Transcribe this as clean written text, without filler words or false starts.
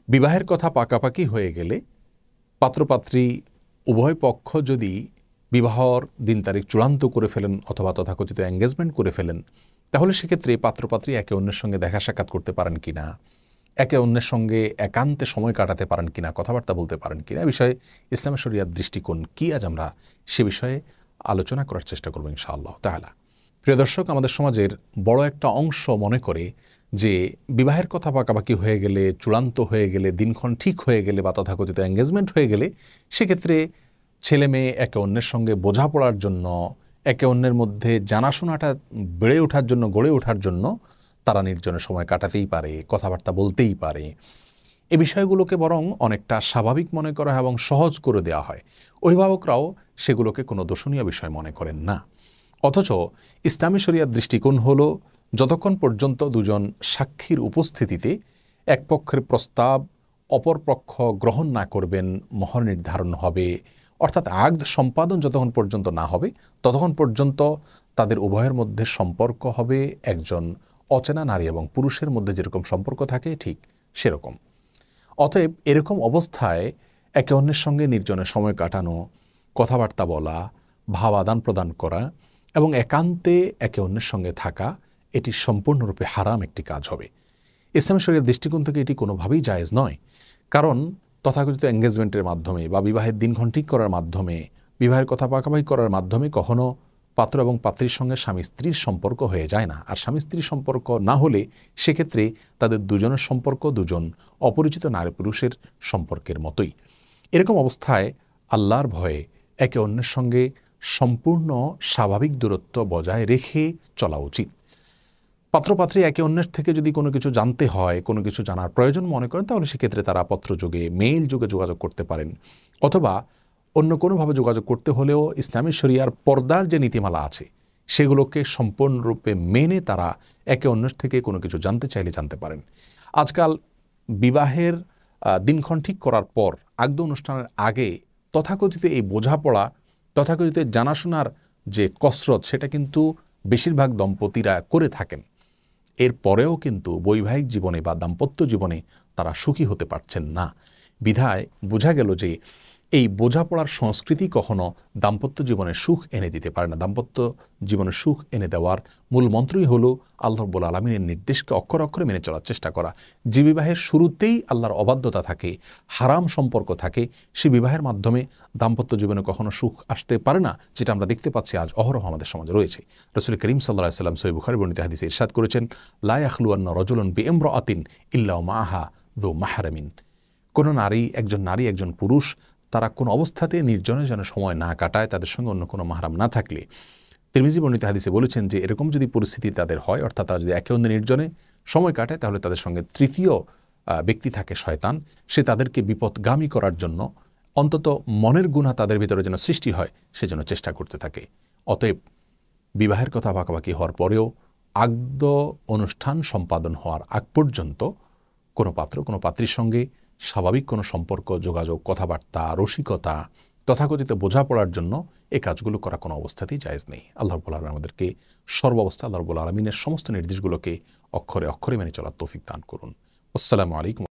বিবাহের কথা পাকাপাকি হয়ে গেলে পাত্রপাত্রী উভয় পক্ষ যদি বিবাহর দিন তারিখ চূড়ান্ত করে ফেলেন অথবা তথাকথিত এঙ্গেজমেন্ট করে ফেলেন, তাহলে সেক্ষেত্রে পাত্রপাত্রী একে অন্যের সঙ্গে দেখা সাক্ষাৎ করতে পারেন কিনা, একে অন্যের সঙ্গে একান্তে সময় কাটাতে পারেন কিনা, কথাবার্তা বলতে পারেন কিনা, এ বিষয়ে ইসলামী শরিয়ার দৃষ্টিকোণ কি, আজ আমরা সে বিষয়ে আলোচনা করার চেষ্টা করব ইনশাআল্লাহ তাআলা। প্রিয় দর্শক, আমাদের সমাজের বড় একটা অংশ মনে করে যে বিবাহের কথা পাকাপাকি হয়ে গেলে, চূড়ান্ত হয়ে গেলে, দিনক্ষণ ঠিক হয়ে গেলে বা তথাকথিত এঙ্গেজমেন্ট হয়ে গেলে সেক্ষেত্রে ছেলে মেয়ে একে অন্যের সঙ্গে বোঝাপড়ার জন্য, একে অন্যের মধ্যে জানাশোনাটা বেড়ে ওঠার জন্য, গড়ে ওঠার জন্য তারা নির্জনে সময় কাটাতেই পারে, কথাবার্তা বলতেই পারে। এই বিষয়গুলোকে বরং অনেকটা স্বাভাবিক মনে করা এবং সহজ করে দেওয়া হয়। অভিভাবকরাও সেগুলোকে কোনো দোষণীয় বিষয় মনে করেন না। অথচ ইসলামী শরিয়ার দৃষ্টিকোণ হলো, যতক্ষণ পর্যন্ত দুজন সাক্ষীর উপস্থিতিতে এক পক্ষের প্রস্তাব অপর পক্ষ গ্রহণ না করবেন, মোহর নির্ধারণ হবে, অর্থাৎ আকদ সম্পাদন যতক্ষণ পর্যন্ত না হবে ততক্ষণ পর্যন্ত তাদের উভয়ের মধ্যে সম্পর্ক হবে একজন অচেনা নারী এবং পুরুষের মধ্যে যেরকম সম্পর্ক থাকে ঠিক সেরকম। অতএব এরকম অবস্থায় একে অন্যের সঙ্গে নির্জনে সময় কাটানো, কথাবার্তা বলা, ভাব আদান প্রদান করা এবং একান্তে একে অন্যের সঙ্গে থাকা, এটি সম্পূর্ণরূপে হারাম একটি কাজ হবে। ইসলামী শরিয়ার দৃষ্টিকোণ থেকে এটি কোনোভাবেই জায়েজ নয়। কারণ তথাকথিত এঙ্গেজমেন্টের মাধ্যমে বা বিবাহের দিনক্ষণ ঠিক করার মাধ্যমে, বিবাহের কথা পাকাপাকি করার মাধ্যমে কখনো পাত্র এবং পাত্রীর সঙ্গে স্বামী স্ত্রীর সম্পর্ক হয়ে যায় না। আর স্বামী স্ত্রীর সম্পর্ক না হলে সেক্ষেত্রে তাদের দুজনের সম্পর্ক দুজন অপরিচিত নারী পুরুষের সম্পর্কের মতোই। এরকম অবস্থায় আল্লাহর ভয়ে একে অন্যের সঙ্গে সম্পূর্ণ স্বাভাবিক দূরত্ব বজায় রেখে চলা উচিত। পাত্রপাত্রী একে অন্যের থেকে যদি কোনো কিছু জানতে হয়, কোনো কিছু জানার প্রয়োজন মনে করেন, তাহলে সেক্ষেত্রে তারা পত্রযোগে, মেইল যুগে যোগাযোগ করতে পারেন, অথবা অন্য কোনোভাবে যোগাযোগ করতে হলেও ইসলামী শরিয়ার পর্দার যে নীতিমালা আছে সেগুলোকে সম্পূর্ণরূপে মেনে তারা একে অন্যের থেকে কোনো কিছু জানতে চাইলে জানতে পারেন। আজকাল বিবাহের দিনক্ষণ ঠিক করার পর আগদ অনুষ্ঠানের আগে তথাকথিত এই বোঝাপড়া, তথাকথিত জানাশোনার যে কসরত, সেটা কিন্তু বেশিরভাগ দম্পতিরা করে থাকেন। এর পরেও কিন্তু বৈবাহিক জীবনে বা দাম্পত্য জীবনে তারা সুখী হতে পারছেন না। বিধায় বোঝা গেল যে এই বোঝাপড়ার সংস্কৃতি কখনো দাম্পত্য জীবনে সুখ এনে দিতে পারে না। দাম্পত্য জীবনে সুখ এনে দেওয়ার মূল মন্ত্রই হলো আল্লাহ রাব্বুল আলামিনের নির্দেশকে অক্ষরে অক্ষরে মেনে চলার চেষ্টা করা। যে বিবাহের শুরুতেই আল্লাহর অবাধ্যতা থাকে, হারাম সম্পর্ক থাকে, সে বিবাহের মাধ্যমে দাম্পত্য জীবনে কখনো সুখ আসতে পারে না, যেটা আমরা দেখতে পাচ্ছি আজ অহরহ আমাদের সমাজে রয়েছে। রাসূল করিম সাল্লাল্লাহু আলাইহি ওয়াসাল্লাম সহিহ বুখারী বর্ণিত হাদিসে ইরশাদ করেছেন, লা ইয়াখলুয়ান্না রাজুলুন বিইমরাআতিন ইল্লা মাআহা যু মাহরামিন। কোন নারী, একজন পুরুষ, তারা কোন অবস্থাতে নির্জনে যেন সময় না কাটায়, তাদের সঙ্গে অন্য কোনো মাহরাম না থাকলে। তিরমিজি বর্ণিত হাদিসে বলেছেন যে এরকম যদি পরিস্থিতি তাদের হয়, অর্থাৎ তারা যদি একে অন্যের নির্জনে সময় কাটায়, তাহলে তাদের সঙ্গে তৃতীয় ব্যক্তি থাকে শয়তান। সে তাদেরকে বিপদগামী করার জন্য, অন্তত মনের গুনাহ তাদের ভিতরে যেন সৃষ্টি হয় সেজন্য চেষ্টা করতে থাকে। অতএব বিবাহের কথা পাকাপাকি হওয়ার পরেও আগদ অনুষ্ঠান সম্পাদন হওয়ার আগ পর্যন্ত কোনো পাত্র কোনো পাত্রীর সঙ্গে স্বাভাবিক কোনো সম্পর্ক, যোগাযোগ, কথাবার্তা, রসিকতা, তথাকথিত বোঝাপড়ার জন্য এই কাজগুলো করা কোনো অবস্থাতেই জায়েজ নেই। আল্লাহ রাব্বুল আলামিন আমাদেরকে সর্বাবস্থা আল্লাহ রাব্বুল আলামিনের সমস্ত নির্দেশগুলোকে অক্ষরে অক্ষরে মেনে চলার তৌফিক দান করুন। আসসালামু আলাইকুম।